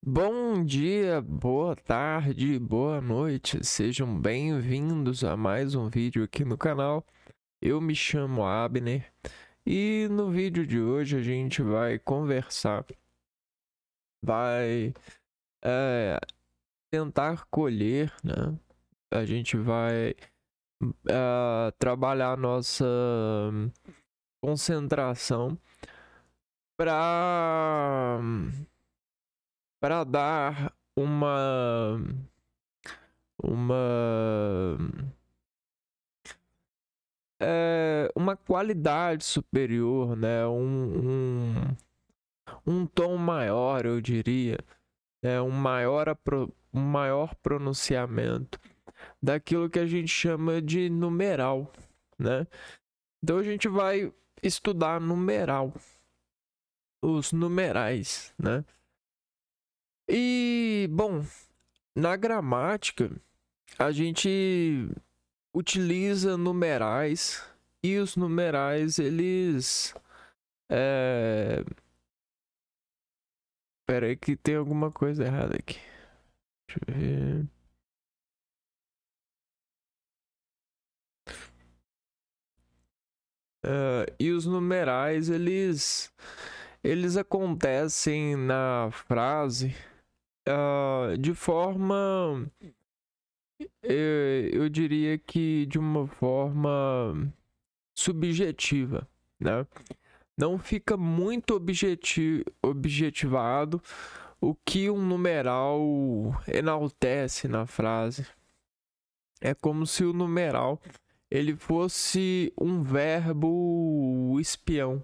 Bom dia, boa tarde, boa noite, sejam bem-vindos a mais um vídeo aqui no canal. Eu me chamo Abner e no vídeo de hoje a gente vai conversar, vai tentar colher, né? A gente vai trabalhar nossa concentração para dar uma uma qualidade superior, né? Um tom maior, eu diria, um maior pronunciamento daquilo que a gente chama de numeral, né? Então a gente vai estudar numeral, os numerais, né? E, bom, na gramática, a gente utiliza numerais e os numerais, eles... Pera aí que tem alguma coisa errada aqui. Deixa eu ver. E os numerais, eles acontecem na frase de forma... eu diria que de uma forma subjetiva, né? Não fica muito objetivado o que um numeral enaltece na frase. É como se o numeral ele fosse um verbo espião,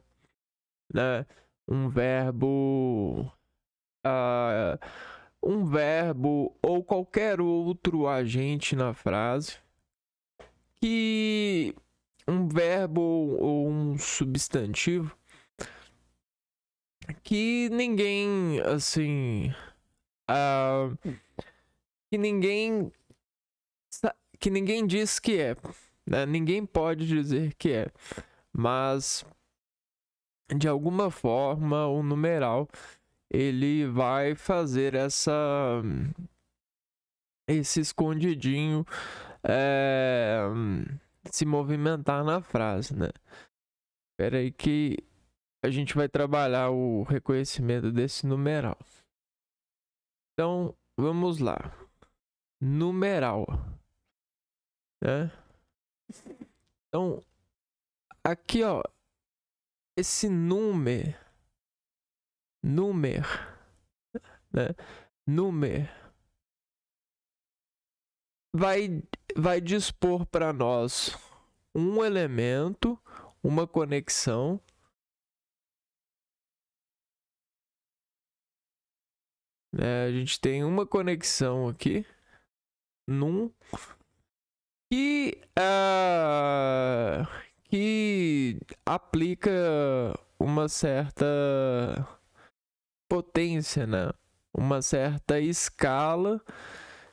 né? Um verbo ou qualquer outro agente na frase, que um verbo ou um substantivo que ninguém, assim, que ninguém diz que é, né? Ninguém pode dizer que é, mas de alguma forma o numeral ele vai fazer esse escondidinho se movimentar na frase, né? Espera aí que a gente vai trabalhar o reconhecimento desse numeral. Então, vamos lá. Numeral, né? Então, aqui, ó, esse número, né? Número vai dispor para nós um elemento, uma conexão, né? A gente tem uma conexão aqui, que aplica uma certa potência, né? Uma certa escala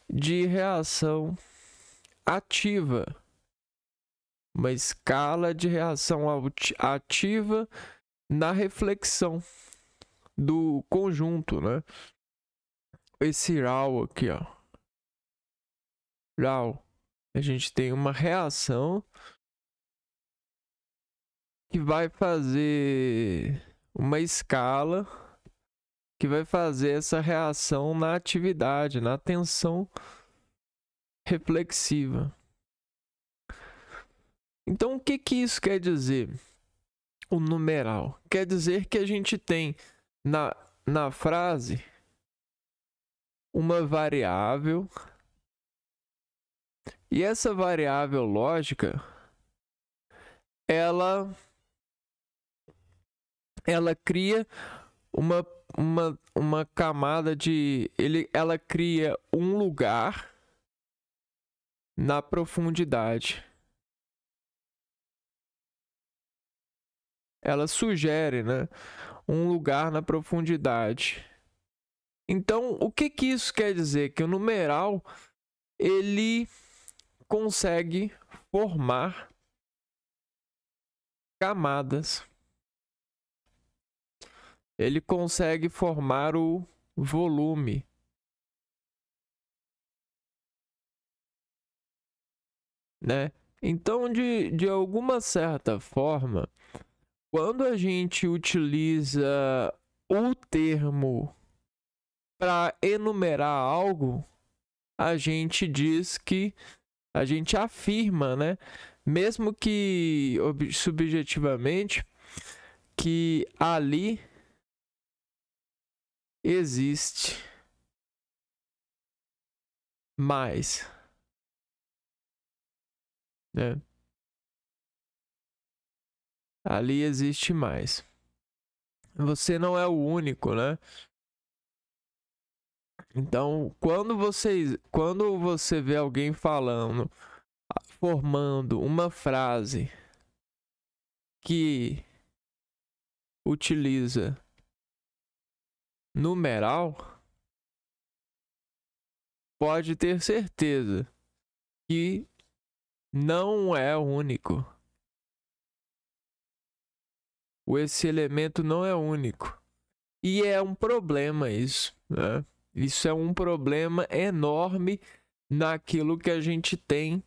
de reação ativa. Uma escala de reação ativa na reflexão do conjunto, né? Esse RAW aqui, ó. RAW. A gente tem uma reação que vai fazer uma escala que vai fazer essa reação na atividade, na tensão reflexiva. Então, o que isso quer dizer? O numeral quer dizer que a gente tem na frase uma variável, e essa variável lógica ela cria uma camada de... ela cria um lugar na profundidade. Ela sugere, né, um lugar na profundidade. Então, o que isso quer dizer? Que o numeral ele consegue formar camadas. Ele consegue formar o volume. Né? Então, de alguma certa forma, quando a gente utiliza o termo para enumerar algo, a gente diz que a gente afirma, né? Mesmo que subjetivamente, que ali existe mais, né? Ali existe mais. Você não é o único, né? Então, quando você vê alguém falando, formando uma frase que utiliza numeral, pode ter certeza que não é único. Esse elemento não é único. E é um problema isso, né? Isso é um problema enorme naquilo que a gente tem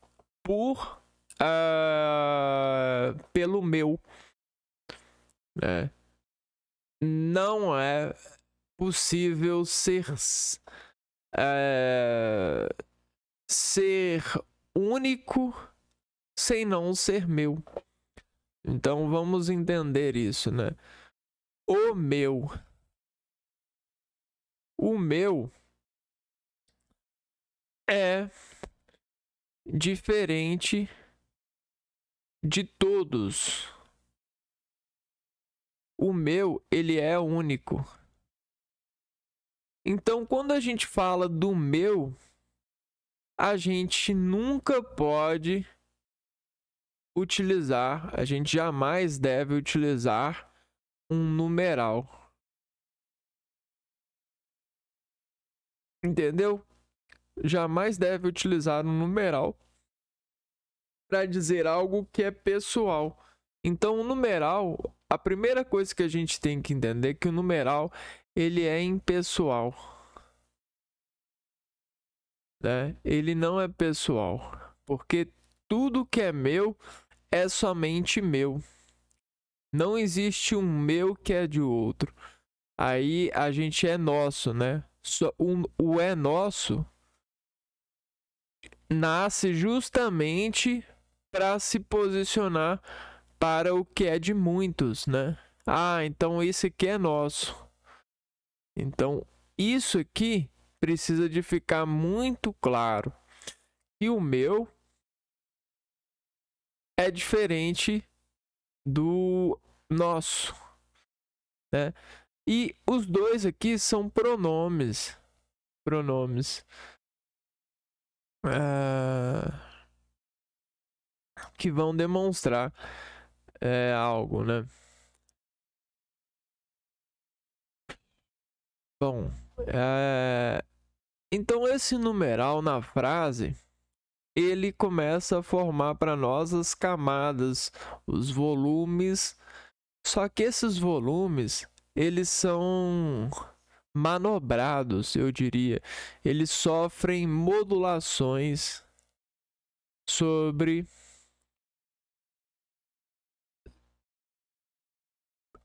pelo meu, né? Não é possível ser único sem não ser meu. Então vamos entender isso, né? O meu é diferente de todos. O meu, ele é único. Então, quando a gente fala do meu, a gente nunca pode utilizar, a gente jamais deve utilizar um numeral. Entendeu? Jamais deve utilizar um numeral para dizer algo que é pessoal. Então, o numeral, a primeira coisa que a gente tem que entender é que o numeral, ele é impessoal, né? Ele não é pessoal, porque tudo que é meu é somente meu. Não existe um meu que é de outro. Aí a gente é nosso, né? O é nosso nasce justamente para se posicionar para o que é de muitos, né? Ah, então isso aqui é nosso. Então, isso aqui precisa de ficar muito claro. E o meu é diferente do nosso, né? E os dois aqui são pronomes. Que vão demonstrar algo, né? Bom, então esse numeral na frase, ele começa a formar para nós as camadas, os volumes. Só que esses volumes, eles são manobrados, eu diria. Eles sofrem modulações sobre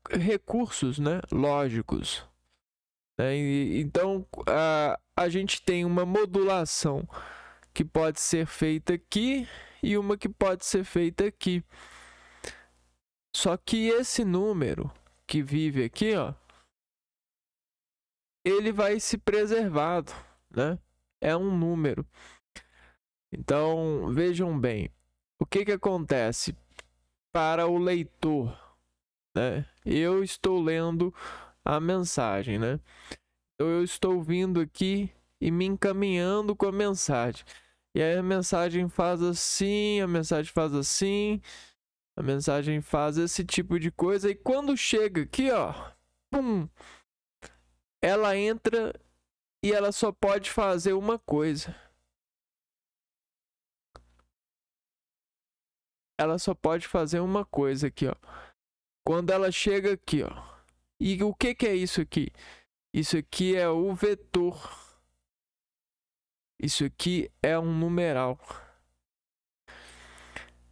recursos, né, lógicos. Então, a gente tem uma modulação que pode ser feita aqui e uma que pode ser feita aqui. Só que esse número que vive aqui, ó, ele vai se preservado, né? É um número. Então, vejam bem, o que acontece para o leitor, né? Eu estou lendo a mensagem, né? Então, eu estou vindo aqui e me encaminhando com a mensagem. E aí a mensagem faz assim, a mensagem faz assim, a mensagem faz esse tipo de coisa. E quando chega aqui, ó, pum, ela entra e ela só pode fazer uma coisa. Ela só pode fazer uma coisa aqui, ó. Quando ela chega aqui, ó. E o que é isso aqui? Isso aqui é o vetor. Isso aqui é um numeral.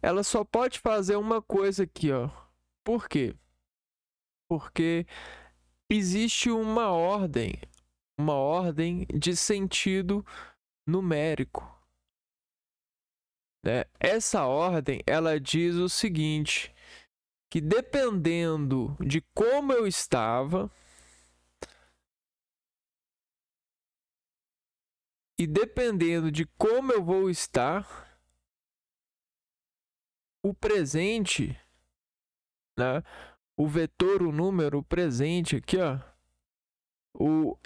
Ela só pode fazer uma coisa aqui, ó. Por quê? Porque existe uma ordem de sentido numérico, né? Essa ordem, ela diz o seguinte, que dependendo de como eu estava e dependendo de como eu vou estar, o presente, né? O vetor, o número, o presente aqui, ó,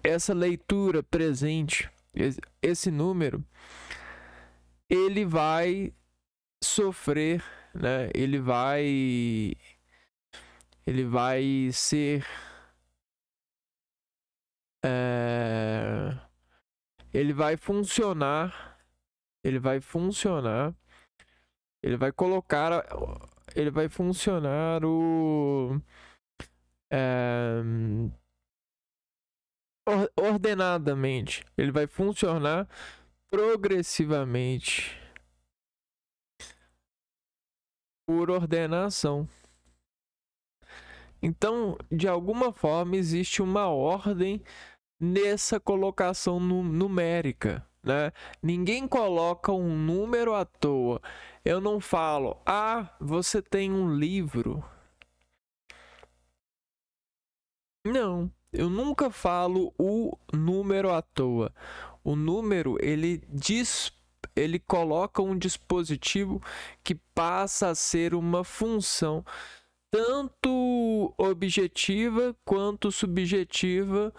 essa leitura presente, esse número, ele vai sofrer, né? Ele vai ser ele vai funcionar, ele vai funcionar ordenadamente, ele vai funcionar progressivamente por ordenação. Então, de alguma forma, existe uma ordem nessa colocação numérica, né? Ninguém coloca um número à toa. Eu não falo, você tem um livro. Não, eu nunca falo o número à toa. O número, ele coloca um dispositivo que passa a ser uma função tanto objetiva quanto subjetiva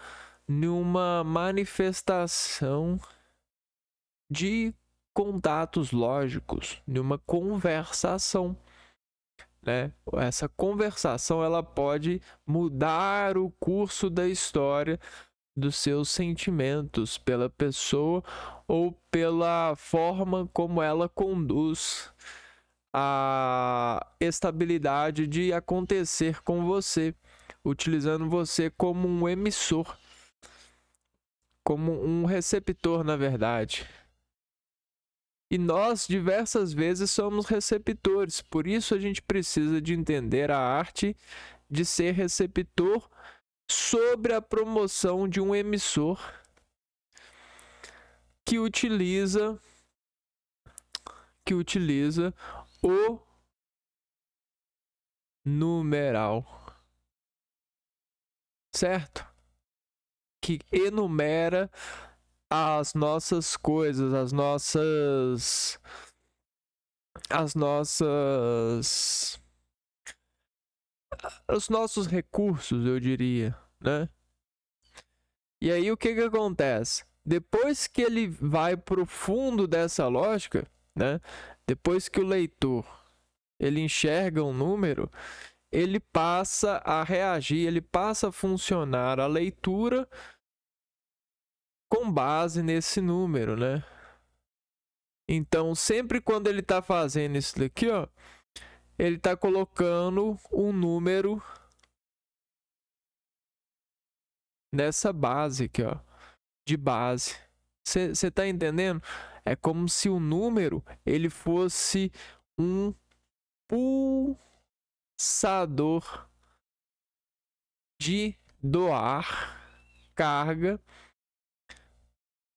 numa manifestação de contatos lógicos, numa conversação, né? Essa conversação, ela pode mudar o curso da história dos seus sentimentos pela pessoa ou pela forma como ela conduz a estabilidade de acontecer com você, utilizando você como um emissor, como um receptor, na verdade. E nós, diversas vezes, somos receptores. Por isso, a gente precisa de entender a arte de ser receptor sobre a promoção de um emissor que utiliza o numeral, certo? Que enumera as nossas coisas, os nossos recursos, eu diria, né? E aí o que acontece? Depois que ele vai para o fundo dessa lógica, né? Depois que o leitor ele enxerga um número, ele passa a reagir, ele passa a funcionar a leitura com base nesse número, né? Então, sempre quando ele está fazendo isso daqui, ó, ele está colocando um número nessa base aqui, ó, de base. Você está entendendo? É como se o número ele fosse um pulsador de doar carga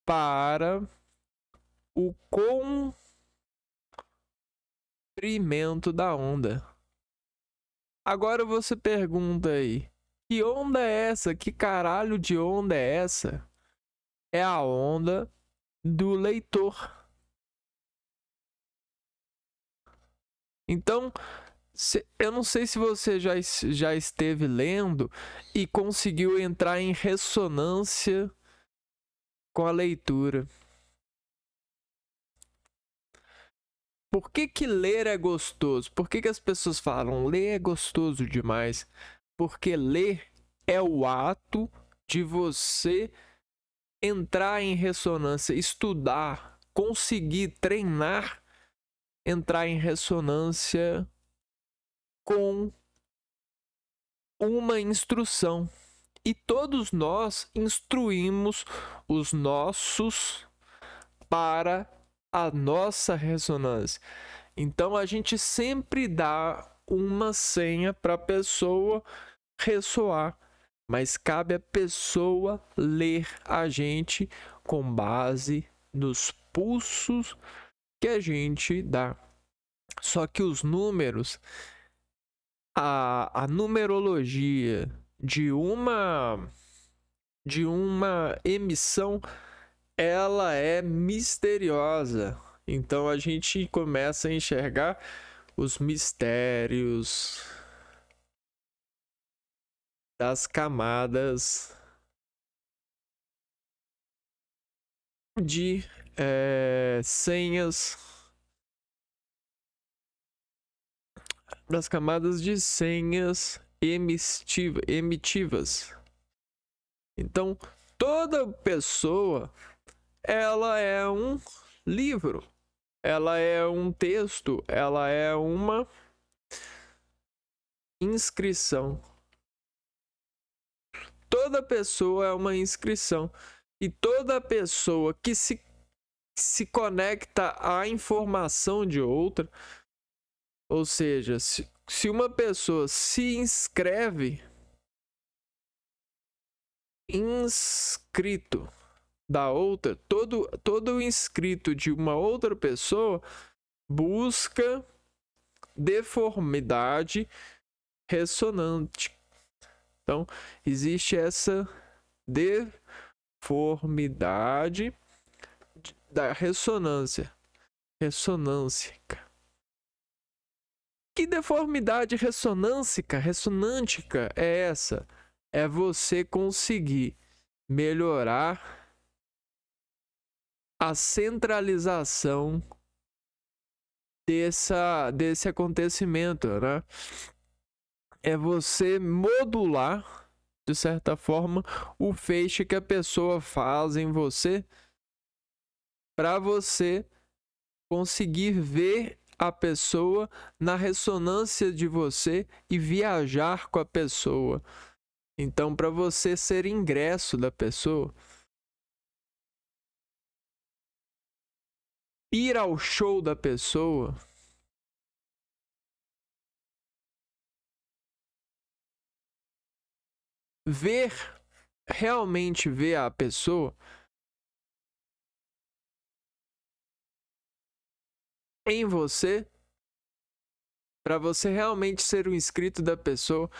para o comprimento da onda. Agora você pergunta aí, que onda é essa? Que caralho de onda é essa? É a onda do leitor. Então, eu não sei se você já esteve lendo e conseguiu entrar em ressonância com a leitura. Por que ler é gostoso? Por que as pessoas falam ler é gostoso demais? Porque ler é o ato de você entrar em ressonância, estudar, conseguir treinar, entrar em ressonância com uma instrução. e todos nós instruímos os nossos para a nossa ressonância. Então a gente sempre dá uma senha para a pessoa ressoar, mas cabe a pessoa ler a gente com base nos pulsos que a gente dá. Só que os números, a numerologia de uma emissão, ela é misteriosa. Então a gente começa a enxergar os mistérios das camadas de senhas, das camadas de senhas emitivas. Então, toda pessoa, ela é um livro, ela é um texto, ela é uma inscrição. Toda pessoa é uma inscrição. E toda pessoa que se conecta à informação de outra, ou seja, se uma pessoa se inscreve, inscrito da outra, todo inscrito de uma outra pessoa busca deformidade ressonante. Então, existe essa deformidade da ressonância. Ressonância. Que deformidade ressonância, ressonântica é essa? É você conseguir melhorar a centralização desse acontecimento, né? É você modular, de certa forma, o feixe que a pessoa faz em você, para você conseguir ver a pessoa na ressonância de você e viajar com a pessoa. Então, para você ser ingresso da pessoa, ir ao show da pessoa, realmente ver a pessoa em você, para você realmente ser um inscrito da pessoa,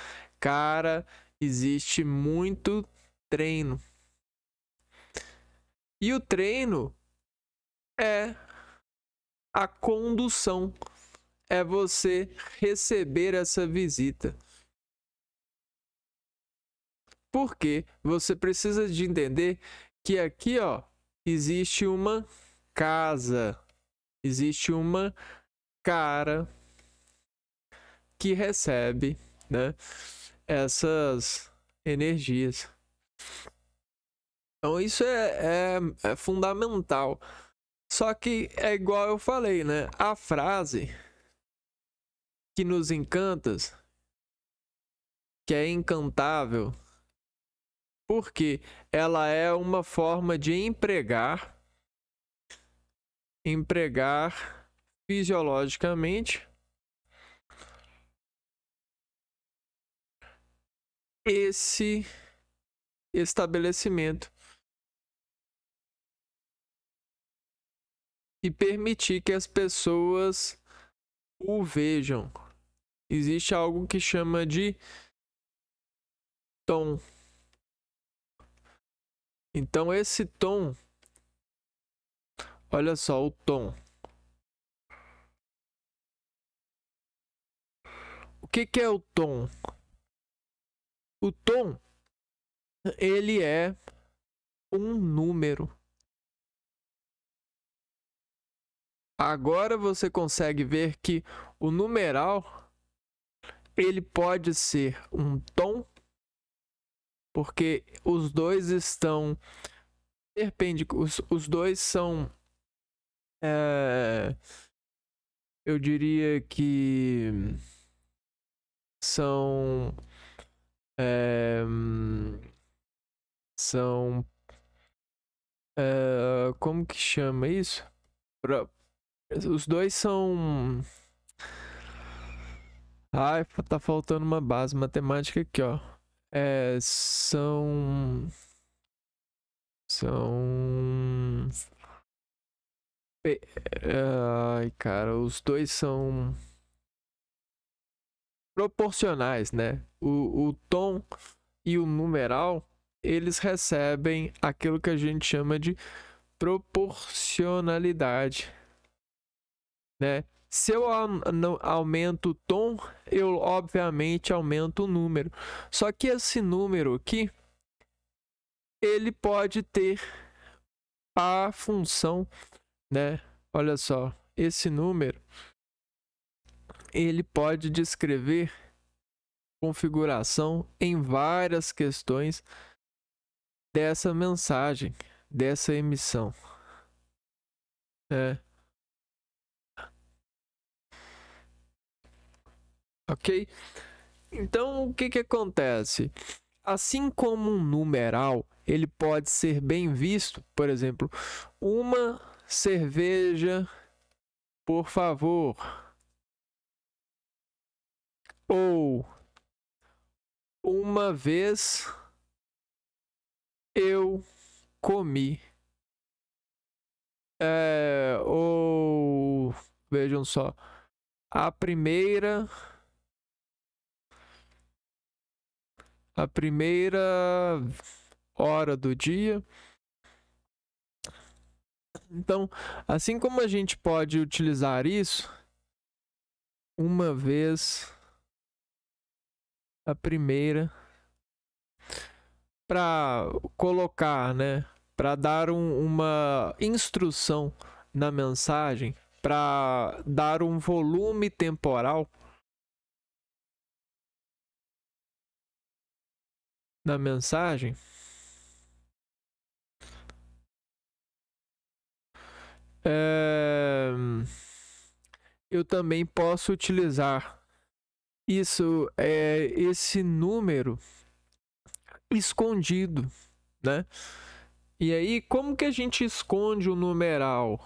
cara, existe muito treino. E o treino é a condução, é você receber essa visita. Porque você precisa de entender que aqui, ó, existe uma casa, existe uma cara que recebe, né, essas energias. Então isso é fundamental. Só que é igual eu falei, né? A frase que nos encanta, que é encantável, porque ela é uma forma de empregar fisiologicamente esse estabelecimento e permitir que as pessoas o vejam. Existe algo que chama de tom. Então esse tom, olha só o tom. O que é o tom? O tom, ele é um número. Agora você consegue ver que o numeral, ele pode ser um tom, porque os dois estão perpendiculares, os dois são, eu diria que são São... como que chama isso? Os dois são... Ai, tá faltando uma base matemática aqui, ó. São... Ai, cara, os dois são proporcionais, né? O tom e o numeral, eles recebem aquilo que a gente chama de proporcionalidade, né? Se eu aumento o tom, eu obviamente aumento o número. Só que esse número aqui, ele pode ter a função, né? Olha só, esse número, ele pode descrever configuração em várias questões dessa mensagem, dessa emissão, né? Ok? Então, o que que acontece? Assim como um numeral, ele pode ser bem visto, por exemplo, uma cerveja, por favor, ou uma vez eu comi, ou vejam só, a primeira hora do dia. Então, assim como a gente pode utilizar isso, uma vez a primeira, para colocar, né, para dar uma instrução na mensagem, para dar um volume temporal na mensagem, eu também posso utilizar esse número escondido, né? E aí, como que a gente esconde o numeral?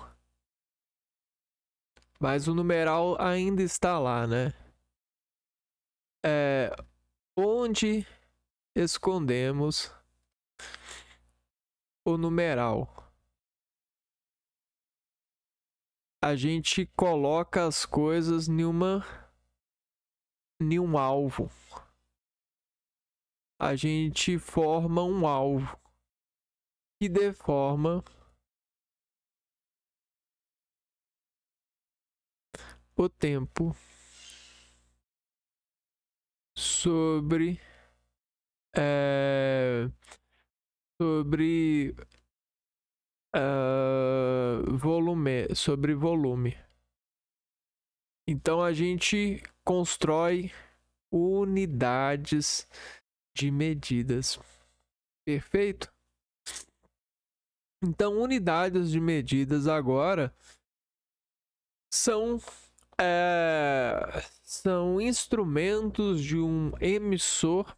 Mas o numeral ainda está lá, né? Onde escondemos o numeral? A gente coloca as coisas em um alvo. A gente forma um alvo que deforma o tempo sobre volume. Então a gente constrói unidades de medidas. Perfeito? Então, unidades de medidas agora são instrumentos de um emissor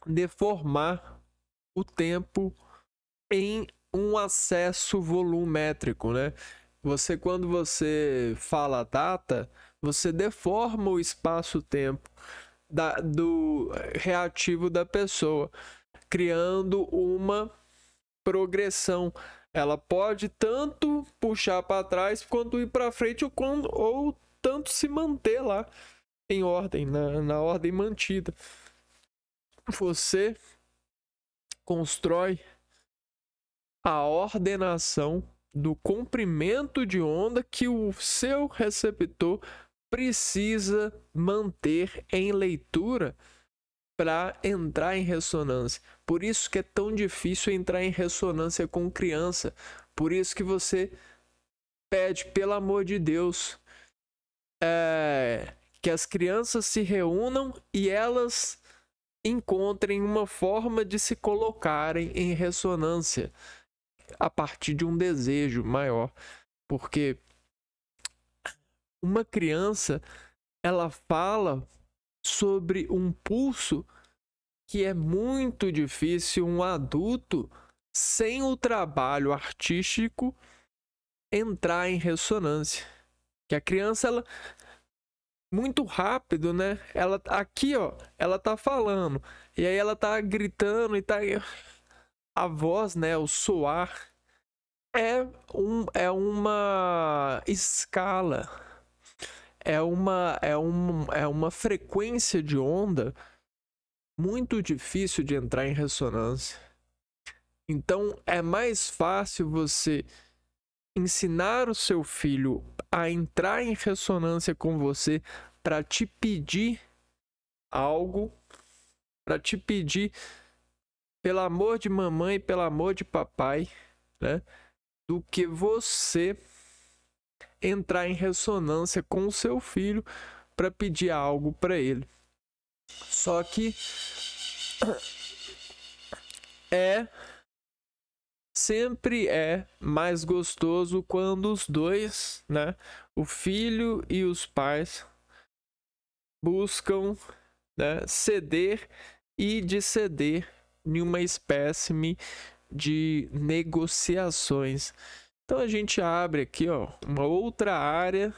deformar o tempo em um acesso volumétrico, né? Quando você fala data, você deforma o espaço-tempo do reativo da pessoa, criando uma progressão. Ela pode tanto puxar para trás quanto ir para frente ou tanto se manter lá em ordem, na ordem mantida. Você constrói a ordenação do comprimento de onda que o seu receptor precisa manter em leitura para entrar em ressonância. Por isso que é tão difícil entrar em ressonância com criança. Por isso que você pede, pelo amor de Deus, que as crianças se reúnam e elas encontrem uma forma de se colocarem em ressonância a partir de um desejo maior. Porque uma criança, ela fala sobre um pulso que é muito difícil um adulto, sem o trabalho artístico, entrar em ressonância. Que a criança, ela muito rápido, né? Ela aqui, ó, ela tá falando e aí ela tá gritando e tá a voz, né, o soar é uma escala, é uma frequência de onda muito difícil de entrar em ressonância. Então é mais fácil você ensinar o seu filho a entrar em ressonância com você para te pedir algo, para te pedir pelo amor de mamãe, pelo amor de papai, né? Do que você entrar em ressonância com o seu filho para pedir algo para ele. Só que sempre é mais gostoso quando os dois, né, o filho e os pais, buscam, né, ceder e disseder em uma espécie de negociações. Então a gente abre aqui, ó, uma outra área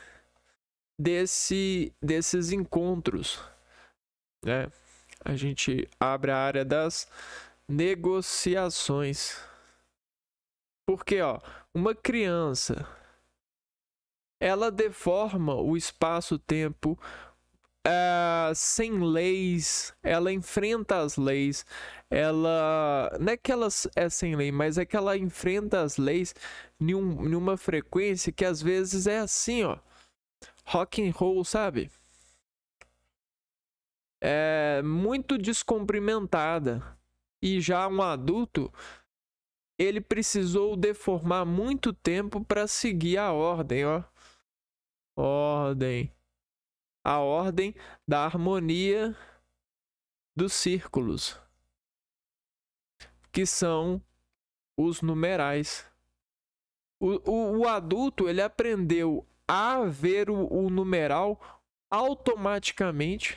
desses encontros, né? A gente abre a área das negociações. Porque, ó, uma criança, ela deforma o espaço-tempo sem leis, ela enfrenta as leis, ela não é que ela é sem lei, mas é que ela enfrenta as leis em uma frequência que às vezes é assim, ó, rock and roll, sabe? É muito descumprimentada. E já um adulto, ele precisou deformar muito tempo para seguir a ordem, ó. Ordem. A ordem da harmonia dos círculos, que são os numerais. O adulto, ele aprendeu a ver o numeral automaticamente.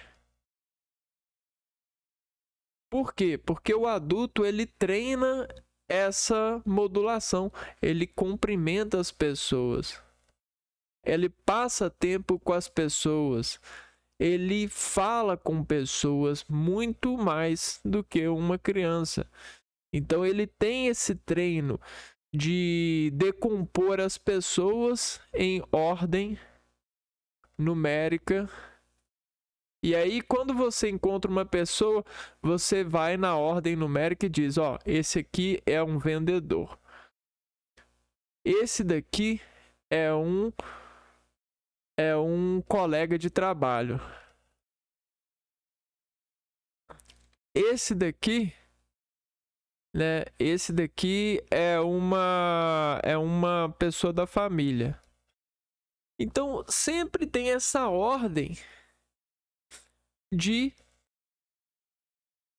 Por quê? Porque o adulto, ele treina essa modulação, ele cumprimenta as pessoas, ele passa tempo com as pessoas, ele fala com pessoas muito mais do que uma criança. Então ele tem esse treino de decompor as pessoas em ordem numérica. E aí, quando você encontra uma pessoa, você vai na ordem numérica e diz, ó, esse aqui é um vendedor. Esse daqui é um colega de trabalho. Esse daqui, né? Esse daqui é uma pessoa da família. Então, sempre tem essa ordem de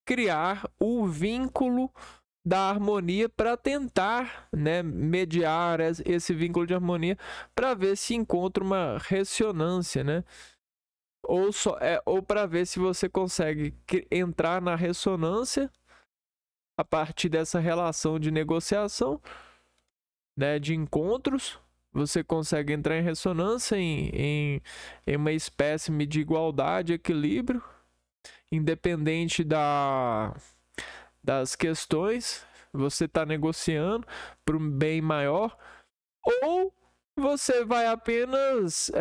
criar o vínculo da harmonia para tentar, né, mediar esse vínculo de harmonia para ver se encontra uma ressonância, né? Ou para ver se você consegue entrar na ressonância a partir dessa relação de negociação, né, de encontros. Você consegue entrar em ressonância em uma espécie de igualdade, equilíbrio, independente das questões. Você está negociando para um bem maior, ou você vai apenas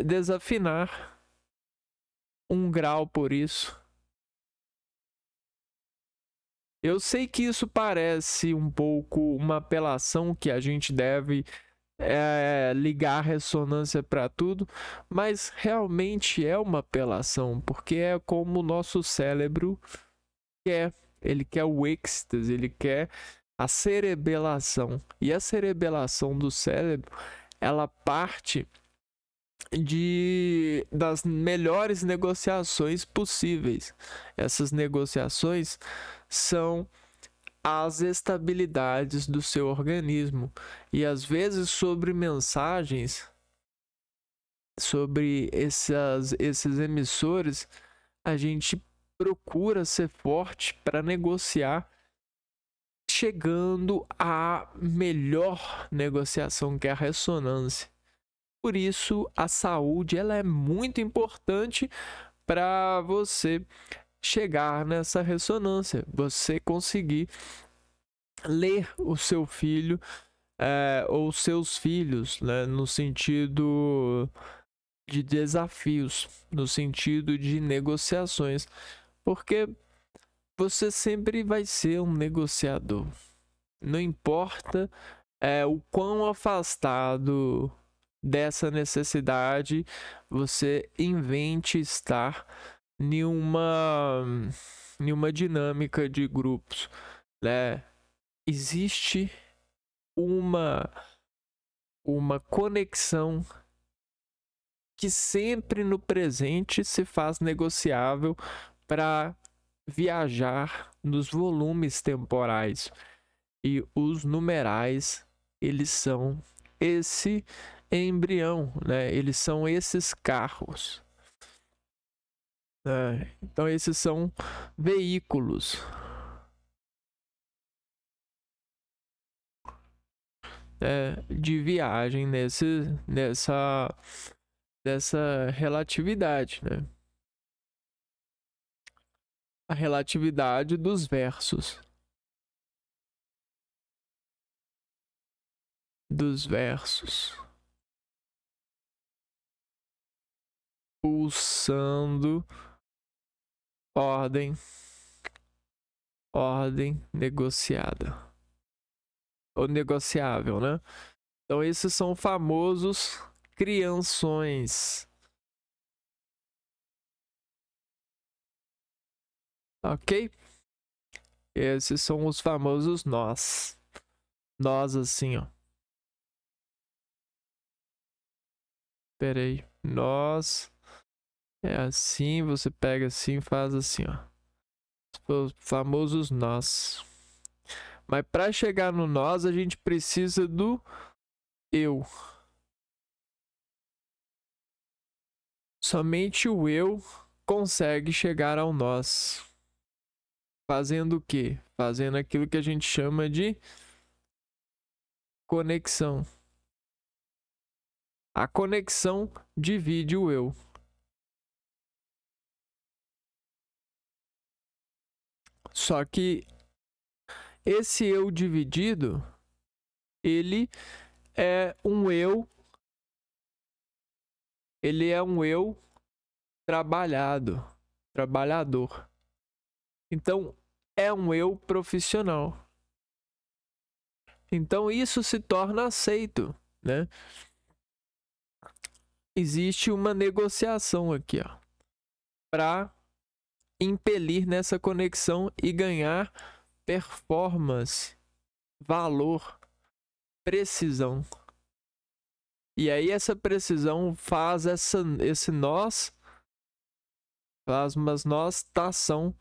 desafinar um grau por isso. Eu sei que isso parece um pouco uma apelação, que a gente deve ligar a ressonância para tudo, mas realmente é uma apelação, porque é como o nosso cérebro quer. Ele quer o êxtase, ele quer a cerebelação. E a cerebelação do cérebro, ela parte das melhores negociações possíveis. Essas negociações são as estabilidades do seu organismo, e às vezes sobre mensagens sobre esses emissores, a gente procura ser forte para negociar, chegando à melhor negociação, que é a ressonância. Por isso, a saúde ela é muito importante para você chegar nessa ressonância, você conseguir ler o seu filho ou seus filhos, né, no sentido de desafios, no sentido de negociações, porque você sempre vai ser um negociador. Não importa o quão afastado dessa necessidade você invente estar em uma dinâmica de grupos, né? Existe uma conexão que sempre no presente se faz negociável para viajar nos volumes temporais. E os numerais, eles são esse embrião, né? Eles são esses carros. Então, esses são veículos. De viagem nessa relatividade, né? A relatividade dos versos. Pulsando ordem negociada. Ou negociável, né? Então, esses são famosos crianções. Ok? Esses são os famosos nós. Nós, assim, ó. Pera aí. Nós. É assim, você pega assim e faz assim, ó. Os famosos nós. Mas para chegar no nós, a gente precisa do eu. Somente o eu consegue chegar ao nós. Fazendo o quê? Fazendo aquilo que a gente chama de conexão. A conexão divide o eu. Só que esse eu dividido, ele é um eu trabalhador. Então, é um eu profissional. Então, isso se torna aceito, né? Existe uma negociação aqui, ó, para impelir nessa conexão e ganhar performance, valor, precisão. E aí essa precisão faz esse nós, faz uma notação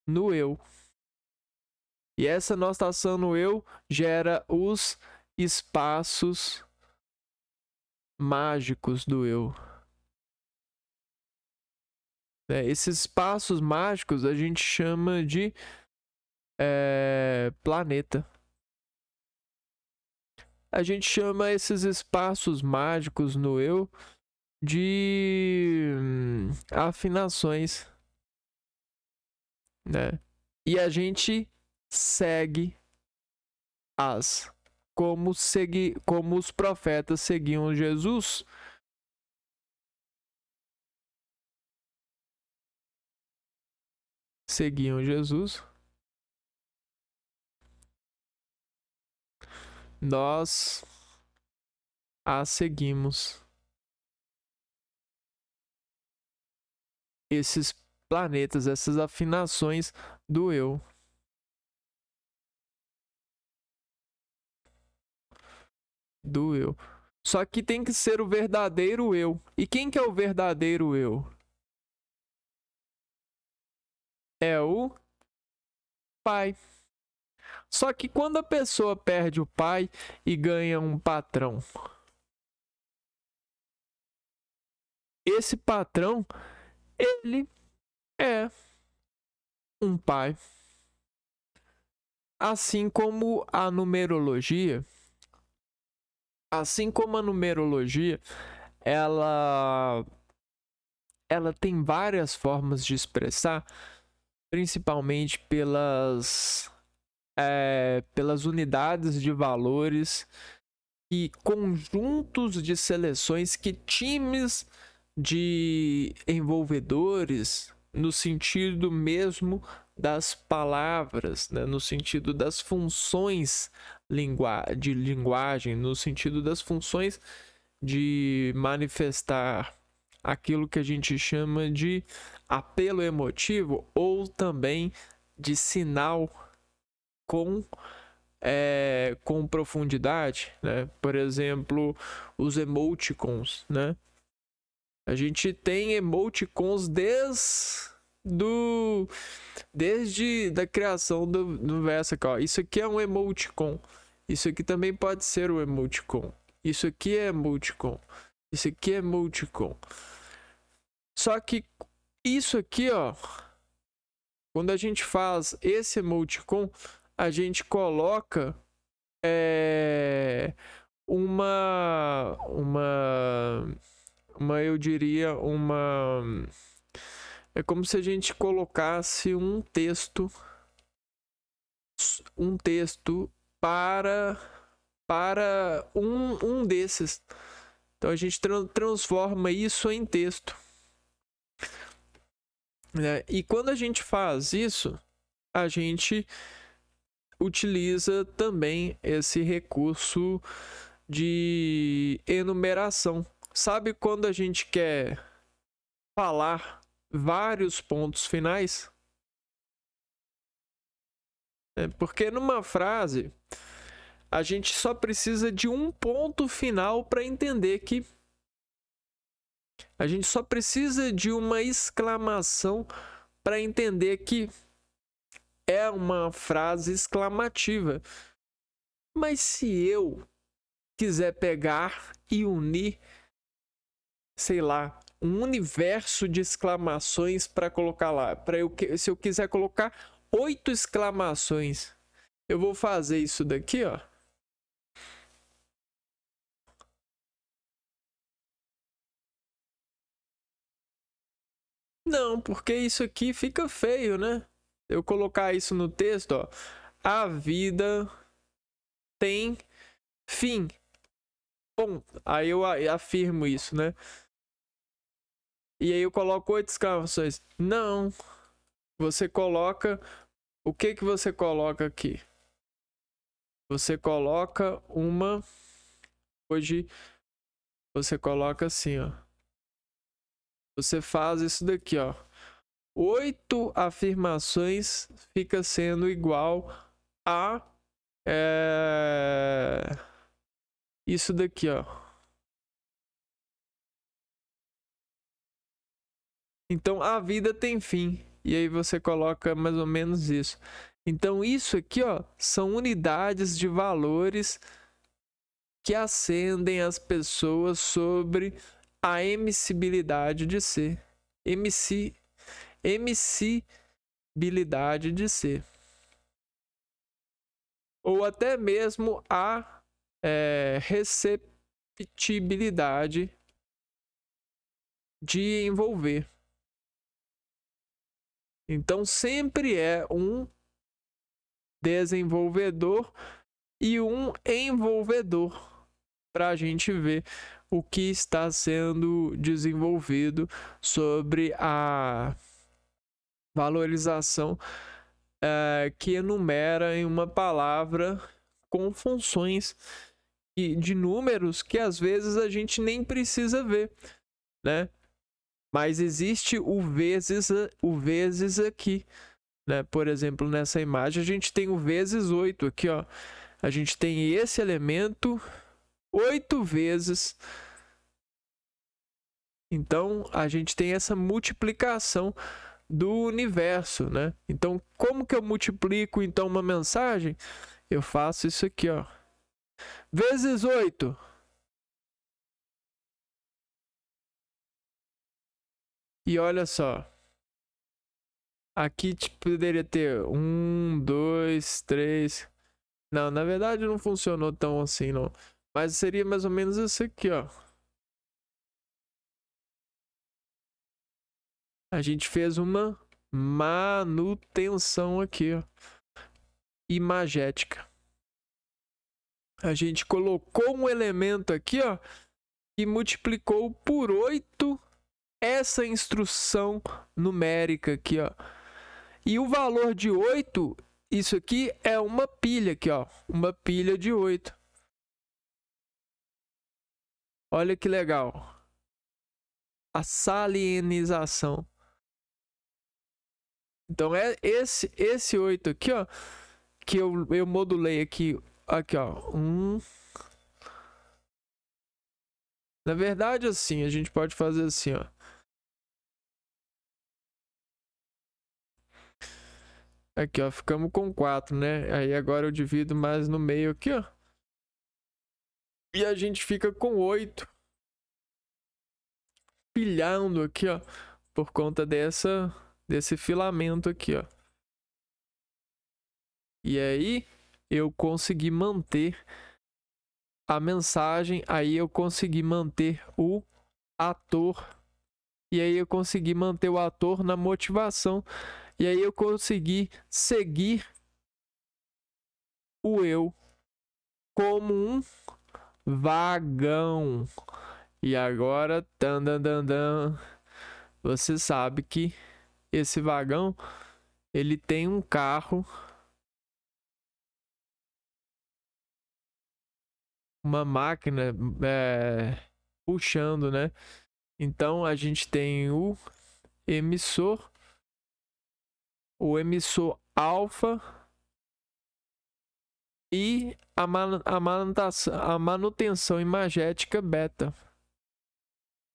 no eu. E essa notação no eu gera os espaços mágicos do eu. Esses espaços mágicos a gente chama de planeta. A gente chama esses espaços mágicos no eu de afinações, né? E a gente segue como os profetas seguiam Jesus. Nós a seguimos. Esses planetas, essas afinações do eu. Só que tem que ser o verdadeiro eu. E quem que é o verdadeiro eu? É o pai. Só que quando a pessoa perde o pai e ganha um patrão, esse patrão, ele é um pai. Assim como a numerologia, ela tem várias formas de expressar, principalmente pelas unidades de valores e conjuntos de seleções que times de envolvedores, no sentido mesmo das palavras, né? No sentido das funções de linguagem, no sentido das funções de manifestar aquilo que a gente chama de apelo emotivo ou também de sinal com profundidade, né? Por exemplo, os emoticons, né? A gente tem emoticons desde da criação do verso aqui, ó. Isso aqui é um emoticon. Isso aqui também pode ser um emoticon. Isso aqui é emoticon. Isso aqui é emoticon. Só que isso aqui, ó, quando a gente faz esse emoticon, a gente coloca eu diria, é como se a gente colocasse um texto para um desses. Então a gente transforma isso em texto, né? E quando a gente faz isso, a gente utiliza também esse recurso de enumeração. Sabe quando a gente quer falar vários pontos finais? Porque numa frase a gente só precisa de um ponto final para entender que a gente só precisa de uma exclamação para entender que é uma frase exclamativa. Mas se eu quiser pegar e unir, sei lá, um universo de exclamações para colocar lá, se eu quiser colocar 8 exclamações, eu vou fazer isso daqui, ó. Não, porque isso aqui fica feio, né? Eu colocar isso no texto, ó. A vida tem fim. Bom, aí eu afirmo isso, né? E aí eu coloco 8 exclamações. Não. Você coloca... O que você coloca aqui? Você coloca uma... Hoje você coloca assim, ó. Você faz isso daqui, ó. 8 afirmações fica sendo igual a isso daqui, ó. Então a vida tem fim. E aí você coloca mais ou menos isso. Então isso aqui, ó, são unidades de valores que acendem as pessoas sobre a emissibilidade de ser. Emissibilidade de ser. Ou até mesmo a receptibilidade de envolver. Então sempre é um desenvolvedor e um envolvedor para a gente ver o que está sendo desenvolvido sobre a valorização que enumera em uma palavra com funções de números que às vezes a gente nem precisa ver, né? Mas existe o vezes aqui, né? Por exemplo, nessa imagem a gente tem o vezes 8 aqui, ó. A gente tem esse elemento 8 vezes. Então a gente tem essa multiplicação do universo, né? Então como que eu multiplico então uma mensagem? Eu faço isso aqui, ó. Vezes 8. E olha só. Aqui tipo, poderia ter 1, 2, 3. Não, na verdade não funcionou tão assim, não. Mas seria mais ou menos isso aqui, ó. A gente fez uma manutenção aqui, ó. Imagética. A gente colocou um elemento aqui, ó, e multiplicou por 8 essa instrução numérica aqui, ó. E o valor de 8, isso aqui é uma pilha aqui, ó, uma pilha de 8. Olha que legal. A salienização. Então é esse 8 aqui, ó, que eu modulei aqui, ó, Na verdade, assim, a gente pode fazer assim, ó. Aqui, ó, ficamos com 4, né? Aí agora eu divido mais no meio aqui, ó. E a gente fica com 8. Pilhando aqui, ó, por conta desse filamento aqui, ó. E aí eu consegui manter a mensagem, aí eu consegui manter o ator. E aí eu consegui manter o ator na motivação. E aí eu consegui seguir o eu como um vagão. E agora, você sabe que esse vagão, ele tem um carro, uma máquina puxando, né? Então a gente tem o emissor alfa e a manutenção imagética beta.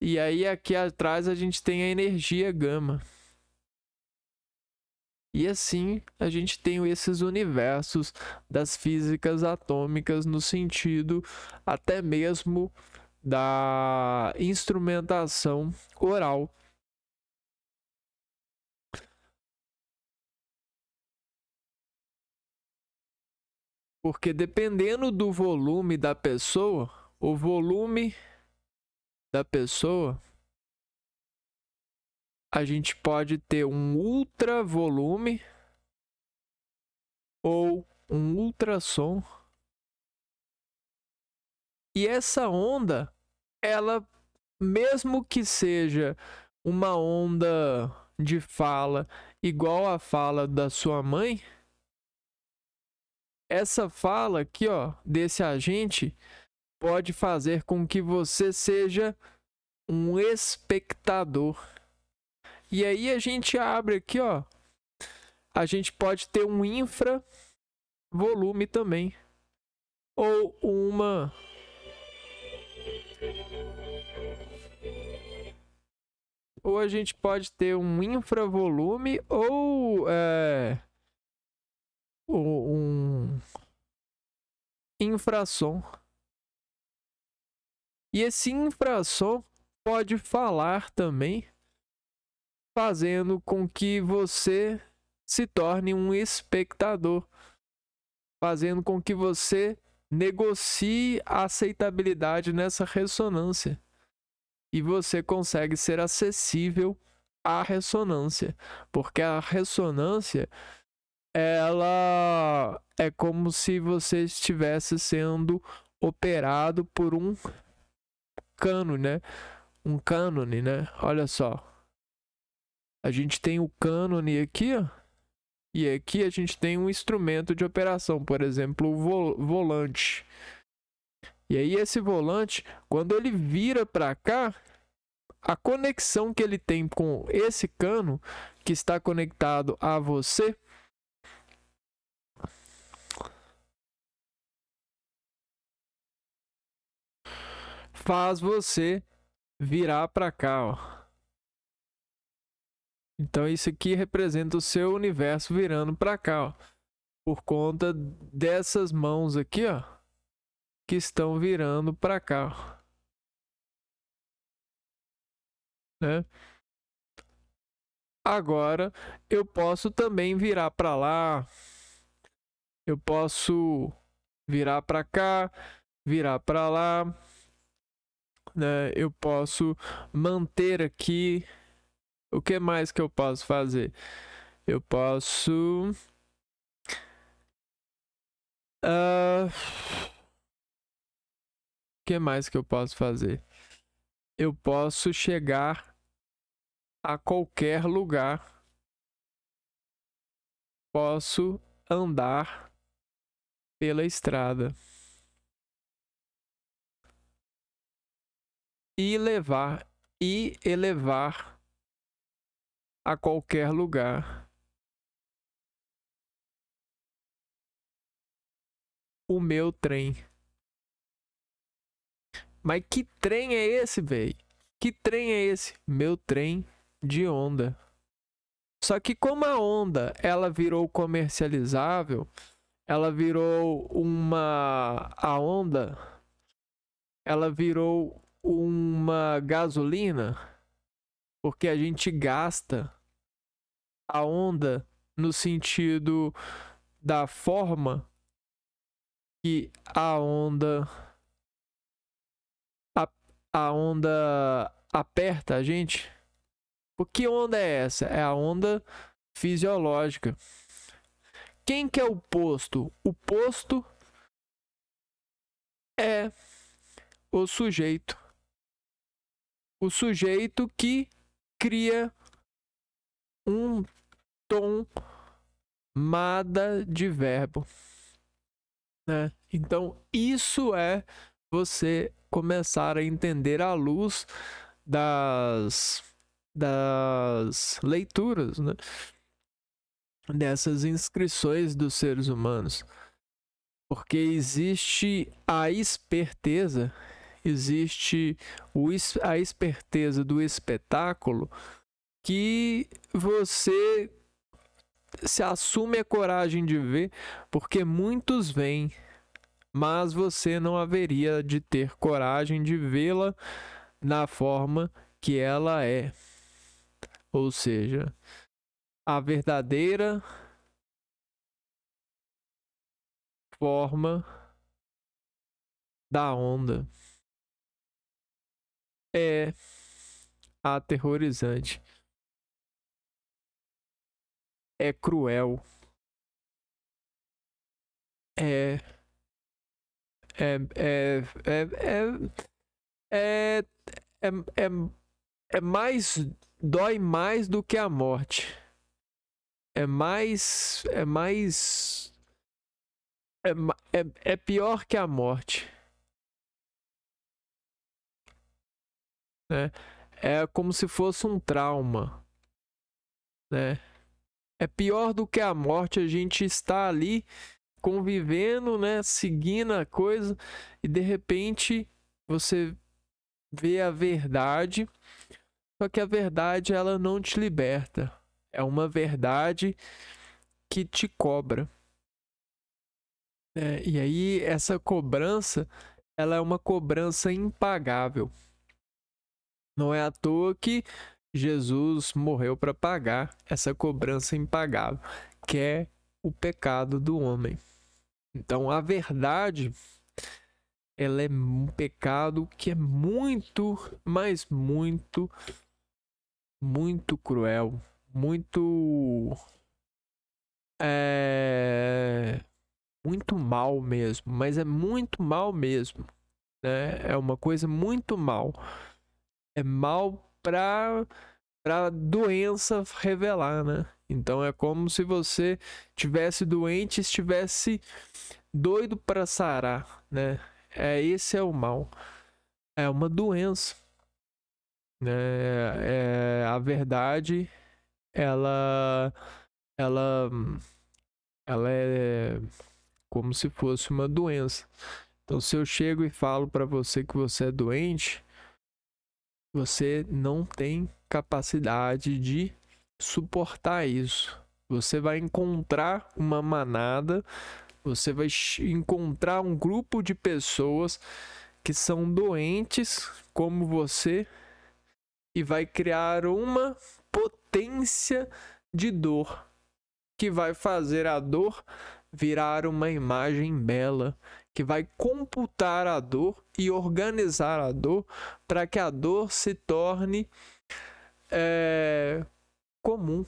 E aí aqui atrás a gente tem a energia gama. E assim a gente tem esses universos das físicas atômicas no sentido até mesmo da instrumentação oral. Porque dependendo do volume da pessoa, o volume da pessoa, a gente pode ter um ultra volume ou um ultrassom. E essa onda, ela, mesmo que seja uma onda de fala igual a fala da sua mãe, essa fala aqui, ó, desse agente pode fazer com que você seja um espectador. E aí a gente abre aqui, ó, a gente pode ter um infravolume também, ou a gente pode ter um infravolume ou um infrassom. E esse infrassom pode falar também, fazendo com que você se torne um espectador, fazendo com que você negocie a aceitabilidade nessa ressonância. E você consegue ser acessível à ressonância, porque a ressonância, ela é como se você estivesse sendo operado por um cânone, né? Um cânone, né? Olha só. A gente tem o cânone aqui, ó, e aqui a gente tem um instrumento de operação, por exemplo, o volante. E aí esse volante, quando ele vira para cá, a conexão que ele tem com esse cano que está conectado a você faz você virar para cá, ó. Então isso aqui representa o seu universo virando para cá, ó, por conta dessas mãos aqui, ó, que estão virando para cá, ó, né? Agora eu posso também virar para lá, eu posso virar para cá, virar para lá, né? Eu posso manter aqui. O que mais que eu posso fazer? Eu posso o que mais que eu posso fazer? Eu posso chegar a qualquer lugar. Posso andar pela estrada e elevar a qualquer lugar o meu trem. Mas que trem é esse, velho? Que trem é esse? Meu trem de onda. Só que como a onda, ela virou comercializável, ela virou a onda, ela virou uma gasolina, porque a gente gasta a onda no sentido da forma que a onda aperta a gente. Por que onda é essa? É a onda fisiológica. Quem que é o posto? O posto é o sujeito. O sujeito que cria um tomada de verbo, né? Então, isso é você começar a entender à luz das leituras, né? Dessas inscrições dos seres humanos. Porque existe a esperteza, existe a esperteza do espetáculo que você se assume a coragem de ver, porque muitos veem, mas você não haveria de ter coragem de vê-la na forma que ela é. Ou seja, a verdadeira forma da onda é aterrorizante, é cruel, é é é é é, é, é mais, dói mais do que a morte, é pior que a morte, né? É como se fosse um trauma, né? É pior do que a morte. A gente está ali convivendo, né, seguindo a coisa, e de repente você vê a verdade, só que a verdade ela não te liberta. É uma verdade que te cobra. E aí essa cobrança, ela é uma cobrança impagável. Não é à toa que Jesus morreu para pagar essa cobrança impagável, que é o pecado do homem. Então a verdade, ela é um pecado que é muito, mas muito, muito cruel, muito mal mesmo, mas é muito mal mesmo, né? É uma coisa muito mal. É mal para doença revelar, né? Então é como se você tivesse doente, estivesse doido para sarar, né? Esse é o mal. É uma doença, né? A verdade, ela, ela, ela é como se fosse uma doença. Então, se eu chego e falo para você que você é doente, você não tem capacidade de suportar isso. Você vai encontrar uma manada, você vai encontrar um grupo de pessoas que são doentes como você e vai criar uma potência de dor, que vai fazer a dor virar uma imagem bela, que vai computar a dor e organizar a dor para que a dor se torne comum,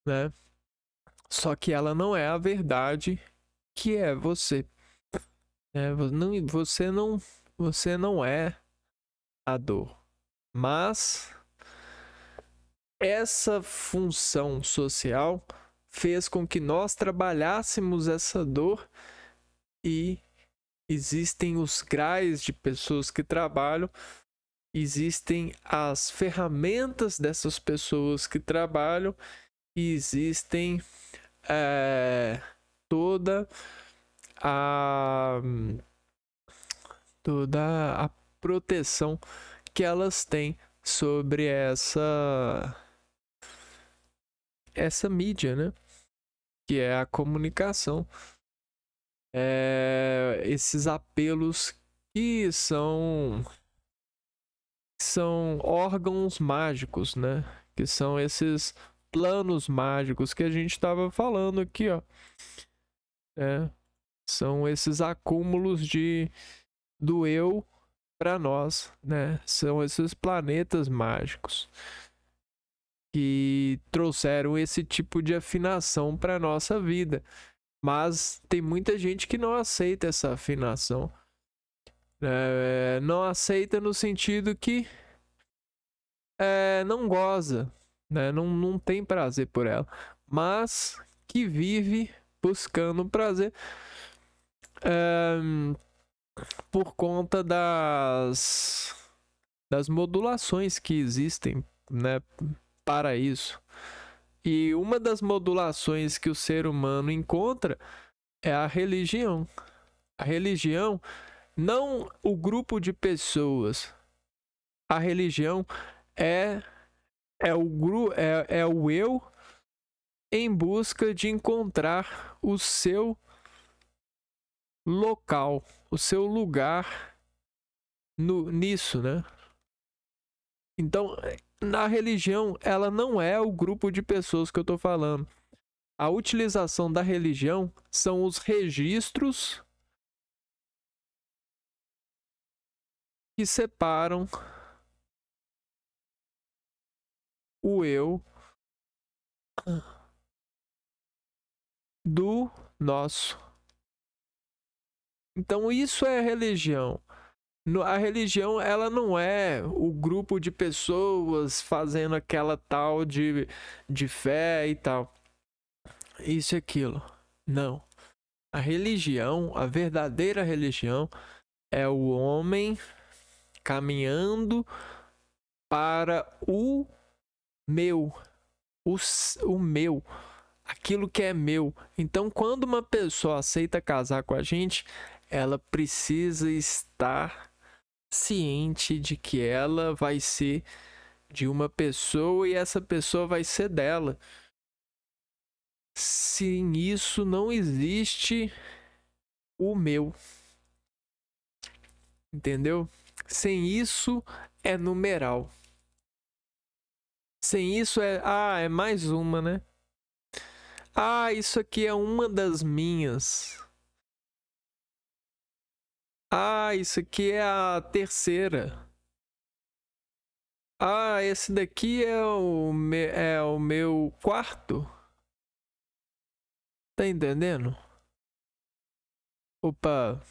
né? Só que ela não é a verdade, que é você. Você não é a dor, mas essa função social fez com que nós trabalhássemos essa dor, e existem os graus de pessoas que trabalham, existem as ferramentas dessas pessoas que trabalham, e existem toda a proteção que elas têm sobre essa mídia, né? Que é a comunicação. Esses apelos que são órgãos mágicos, né? Que são esses planos mágicos que a gente estava falando aqui, ó. São esses acúmulos do eu para nós, né? São esses planetas mágicos que trouxeram esse tipo de afinação para nossa vida. Mas tem muita gente que não aceita essa afinação. Não aceita no sentido que não goza, né? Não tem prazer por ela, mas que vive buscando prazer por conta das modulações que existem, né, para isso. E uma das modulações que o ser humano encontra é a religião. A religião, não o grupo de pessoas. A religião é o eu em busca de encontrar o seu local, o seu lugar nisso, né? Então, na religião, ela não é o grupo de pessoas que eu estou falando. A utilização da religião são os registros que separam o eu do nosso. Então, isso é religião. A religião, ela não é o grupo de pessoas fazendo aquela tal de fé e tal. Isso e aquilo. Não. A religião, a verdadeira religião, é o homem caminhando para o meu. O meu. Aquilo que é meu. Então, quando uma pessoa aceita casar com a gente, ela precisa estar ciente de que ela vai ser de uma pessoa e essa pessoa vai ser dela. Sem isso não existe o meu. Entendeu? Sem isso é numeral. Sem isso é mais uma, né? Isso aqui é uma das minhas. Isso aqui é a terceira. Esse daqui é o meu quarto. Tá entendendo? Opa.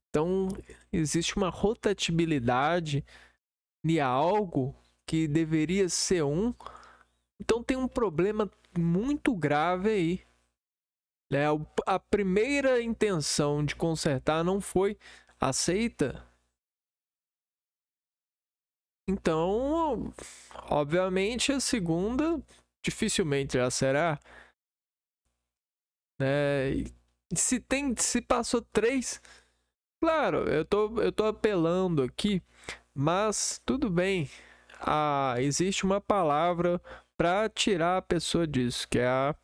Então, existe uma rotatibilidade em algo que deveria ser um. Então, tem um problema muito grave aí. A primeira intenção de consertar não foi aceita. Então, obviamente, a segunda dificilmente já será. Se passou 3, claro, eu tô apelando aqui, mas tudo bem. Existe uma palavra para tirar a pessoa disso, que é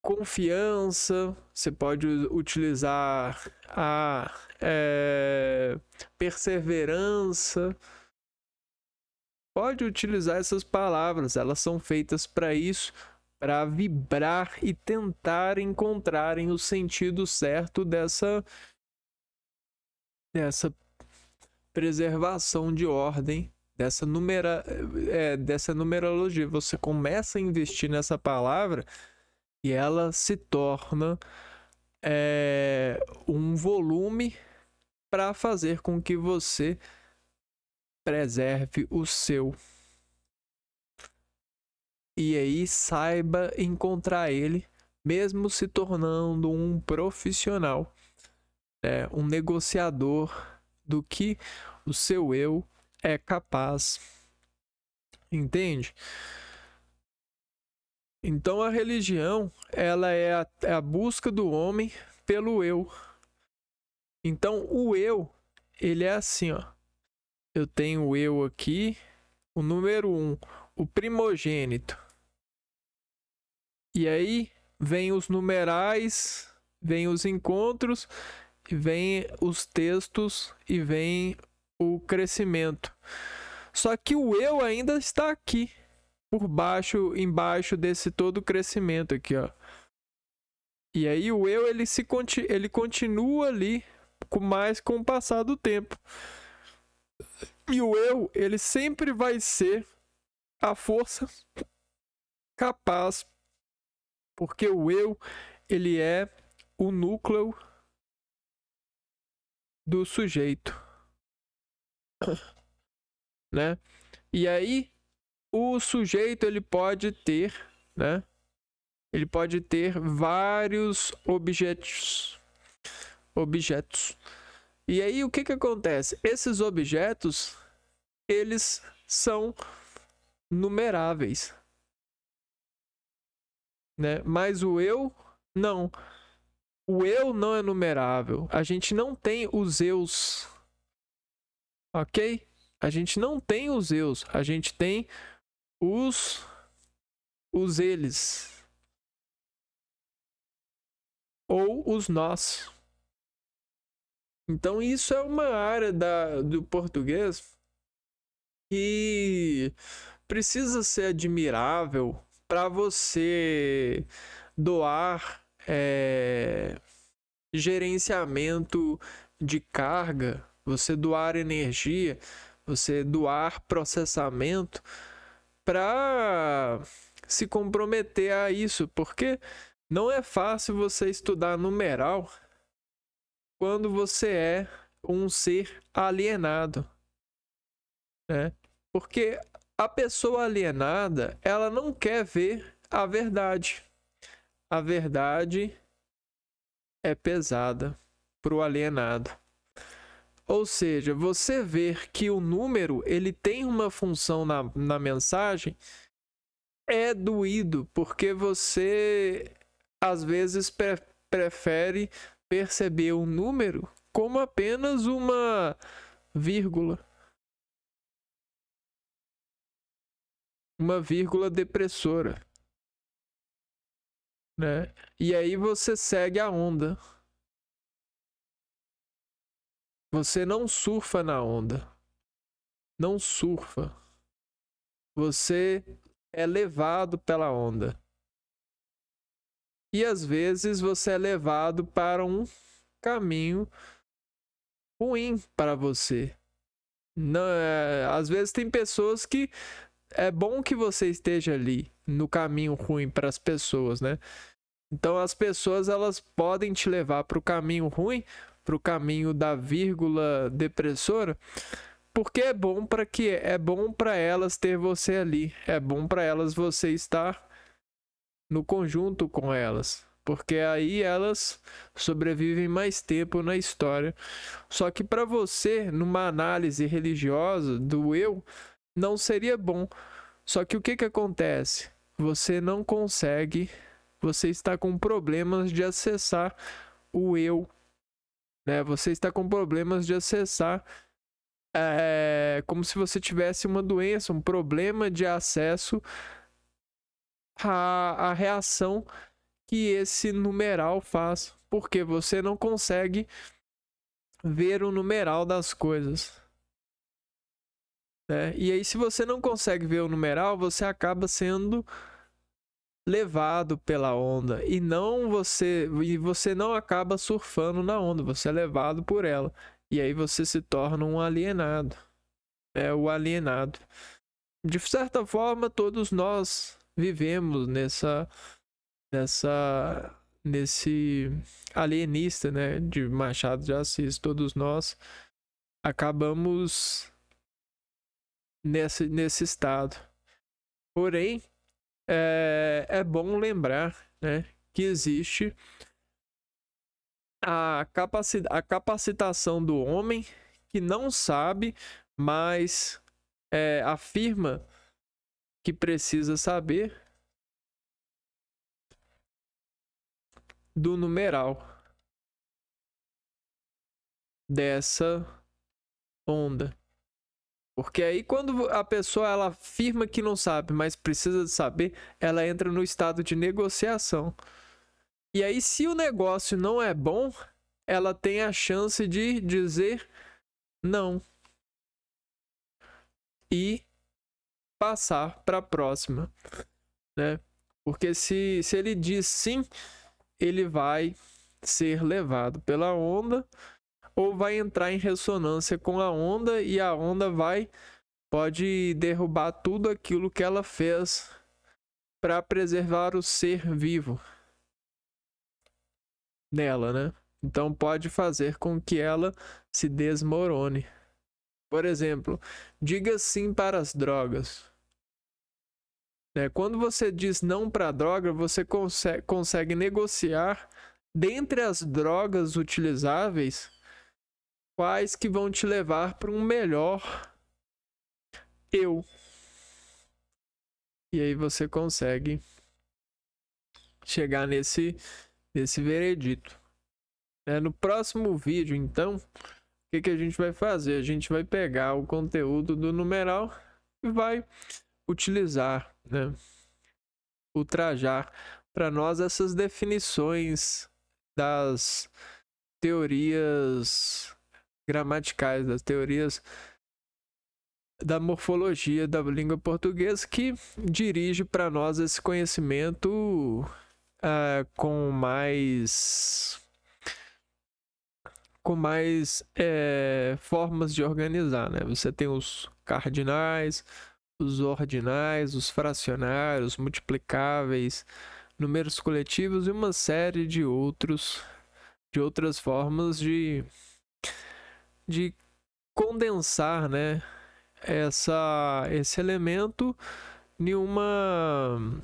confiança, você pode utilizar a perseverança. Pode utilizar essas palavras, elas são feitas para isso, para vibrar e tentar encontrarem o sentido certo dessa preservação de ordem, dessa numerologia. Você começa a investir nessa palavra e ela se torna um volume para fazer com que você preserve o seu. E aí saiba encontrar ele, mesmo se tornando um profissional, um negociador do que o seu eu é capaz. Entende? Então a religião, ela é a busca do homem pelo eu. Então o eu, ele é assim, ó. Eu tenho o eu aqui, o número 1, o primogênito. E aí vem os numerais, vem os encontros, e vem os textos e vem o crescimento. Só que o eu ainda está aqui, por baixo, embaixo desse todo crescimento aqui, ó. E aí o eu ele continua ali com o passar do tempo. E o eu, ele sempre vai ser a força capaz, porque o eu, ele é o núcleo do sujeito, né? E aí o sujeito, ele pode ter, né? Ele pode ter vários objetos. E aí o que acontece? Esses objetos, eles são numeráveis, né? Mas o eu não. O eu não é numerável. A gente não tem os eus, ok? A gente não tem os eus. A gente tem os eles ou os nós. Então isso é uma área do português que precisa ser admirável para você doar gerenciamento de carga, você doar energia, você doar processamento para se comprometer a isso, porque não é fácil você estudar numeral quando você é um ser alienado, né? Porque a pessoa alienada, ela não quer ver a verdade. A verdade é pesada para o alienado. Ou seja, você ver que o número ele tem uma função na mensagem é doído, porque você às vezes prefere perceber o número como apenas uma vírgula. Uma vírgula depressora, né? E aí você segue a onda. Você não surfa na onda. Não surfa. Você é levado pela onda. E às vezes você é levado para um caminho ruim para você. Não, às vezes tem pessoas que é bom que você esteja ali no caminho ruim para as pessoas, né? Então as pessoas elas podem te levar para o caminho ruim, para o caminho da vírgula depressora, porque é bom para elas ter você ali, é bom para elas você estar no conjunto com elas, porque aí elas sobrevivem mais tempo na história. Só que para você, numa análise religiosa do eu, não seria bom. Só que o que acontece? Você não consegue, você está com problemas de acessar o eu, né? Você está com problemas de acessar, como se você tivesse uma doença, um problema de acesso à reação que esse numeral faz, porque você não consegue ver o numeral das coisas, né? E aí, se você não consegue ver o numeral, você acaba sendo levado pela onda e você não acaba surfando na onda, você é levado por ela. E aí você se torna um alienado. É o alienado. De certa forma, todos nós vivemos nesse alienista, né, de Machado de Assis. Todos nós acabamos nesse estado. Porém, é bom lembrar, né, que existe a capacitação do homem que não sabe, mas afirma que precisa saber do numeral dessa onda. Porque aí quando a pessoa ela afirma que não sabe, mas precisa de saber, ela entra no estado de negociação. E aí se o negócio não é bom, ela tem a chance de dizer não e passar para a próxima, né? Porque se ele diz sim, ele vai ser levado pela onda ou vai entrar em ressonância com a onda e a onda pode derrubar tudo aquilo que ela fez para preservar o ser vivo nela, né? Então pode fazer com que ela se desmorone. Por exemplo, diga sim para as drogas. Quando você diz não para a droga, você consegue negociar dentre as drogas utilizáveis quais que vão te levar para um melhor eu. E aí você consegue chegar nesse veredito. No próximo vídeo, então, o que a gente vai fazer? A gente vai pegar o conteúdo do numeral e vai utilizar, né, ultrajar para nós essas definições das teorias gramaticais, das teorias da morfologia da língua portuguesa, que dirige para nós esse conhecimento com mais formas de organizar, né? Você tem os cardinais, os ordinais, os fracionários, multiplicáveis, números coletivos e uma série de outras formas de condensar, né, esse elemento em uma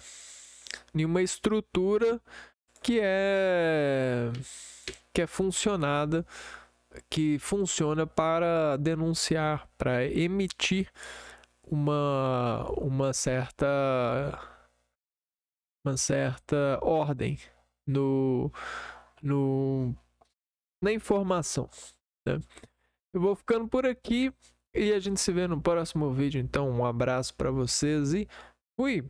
estrutura que funciona para denunciar, para emitir uma certa ordem na informação, né? Eu vou ficando por aqui e a gente se vê no próximo vídeo. Então, um abraço para vocês e fui!